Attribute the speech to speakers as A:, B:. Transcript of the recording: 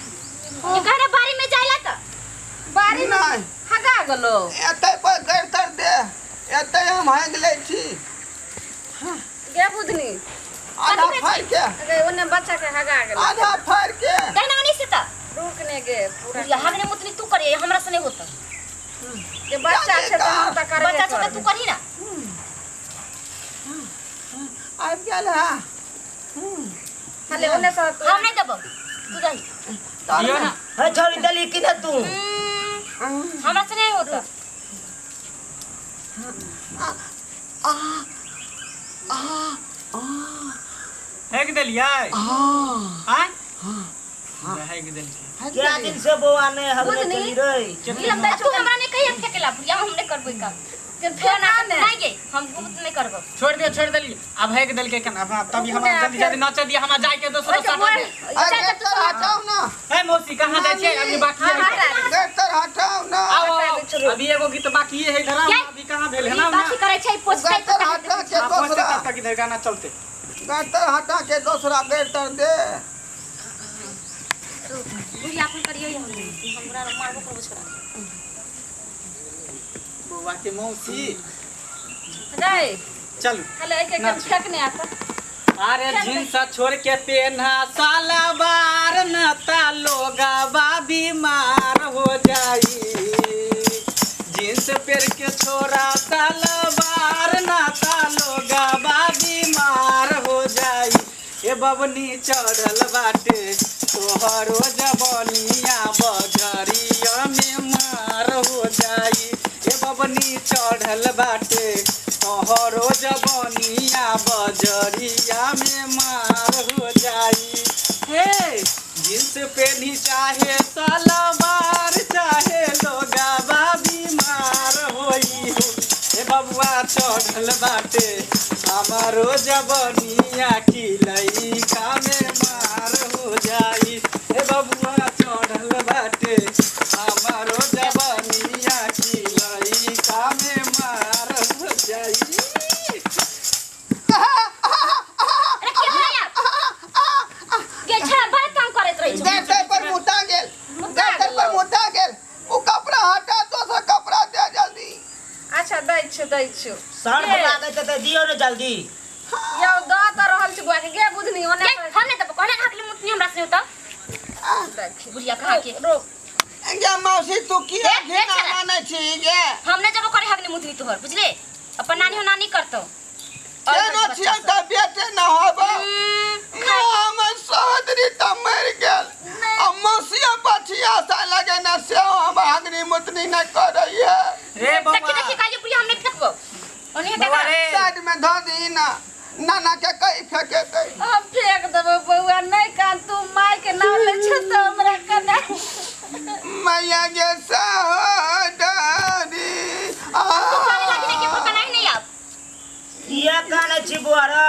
A: बारी में जाइला त बारी नहीं हगा गलो
B: एते पर गैर कर दे एते हम भाग ले छी
A: गे बुधनी
B: आधा फाड़ के
A: अरे ओने बच्चा के हगा गेल
B: आधा फाड़ के
A: कहना नहीं से त रुकने गे पूरा या हमने मुतनी तू करे हमरा से नहीं होता जे बच्चा छे त करे बच्चा छे तू करही ना
B: आब गेल है
A: खाली ओने से हम नहीं देबो तू दही
C: दियो ना
D: है छोड़ी दली कि ना तू
A: हमरा से नहीं होता
C: है कि दलिया हां है कि दलिया
D: क्या दिन से बोआ ने हमने चली रही
A: ई लगता तू हमरा ने कहिए फेकेला या हम नहीं करबो काम फेर ना नहीं गे हम गुप्त नहीं करबो
C: छोड़ दली अब है कि दल के कन अब तभी हम जल्दी जल्दी नाच दिया हम जाए के दोसरो साथ
B: अरे तर हटाओ ना
C: है मौसी कहां जाय छे अभी बाकी है
B: तर हटाओ ना
C: आओ अभी एगो गीत बाकी है इधर अभी कहां भेल है ना
A: बाकी करे छै पोछते
B: तर हटा के दूसरा
C: तक इधर गाना चलते
B: तर हटा के दूसरा तर दे
A: बुढ़िया अपन करियो हमरा मारबो करबो छोड़ा
C: बुआ के मौसी
A: रे
C: चल
A: खाली एक फेंकने आता
C: अरे जींस छोड़ के पहना सालवार नता लोगवा बीमार हो जाई जींस पहन के छोरा सालवार नता लोगवा बीमार हो जाई ए बबनी चढ़ल बाटे तोहरो जबनिया बजरिया में मार हो जाई ए बबनी चढ़ल बाटे तोहरो जबनिया बजरिया में मार हो जाई हे जींस पहनी चाहे सलवार चाहे लोगवा बीमार होई ए बबुआ चढ़ल बाटे हमारो जबनिया की लइका में मार हो जाई ए बबुआ चढ़ल बाटे हमारो जबनिया की लइका में मार हो जाई
A: दै छियो
D: सर लागे त दियो न जल्दी
A: यो द त रहल छ गुआ के गे बुधनी ओने हमने त कहले खाली मुतनी हमरा से त देख बुढ़िया कहा के रोक
B: गे मौसी तू की घेना माने छी गे
A: हमने जब करे हगनी मुतनी तोहर बुझले अपन नानी हो नानी करतो
B: केना छियै त बेटे न होबो हम सोदरी त मर गेल आ मौसिया पछिया सा लगे न से हम हगनी मुतनी न करैया
C: रे बाबा
A: देखि काली बुढ़िया हमने फेकबो ओने
C: बाबा रे
B: साइड में ध दी ना नाना के कई फेके कई
A: हम फेक देबो बउआ नहीं कान तू माय के नाम ले छ त हमरा कना
B: मैया गे सहोदरी
A: तू पानी लगी के पकनाई नहीं आप
D: ये काने छी बुआरा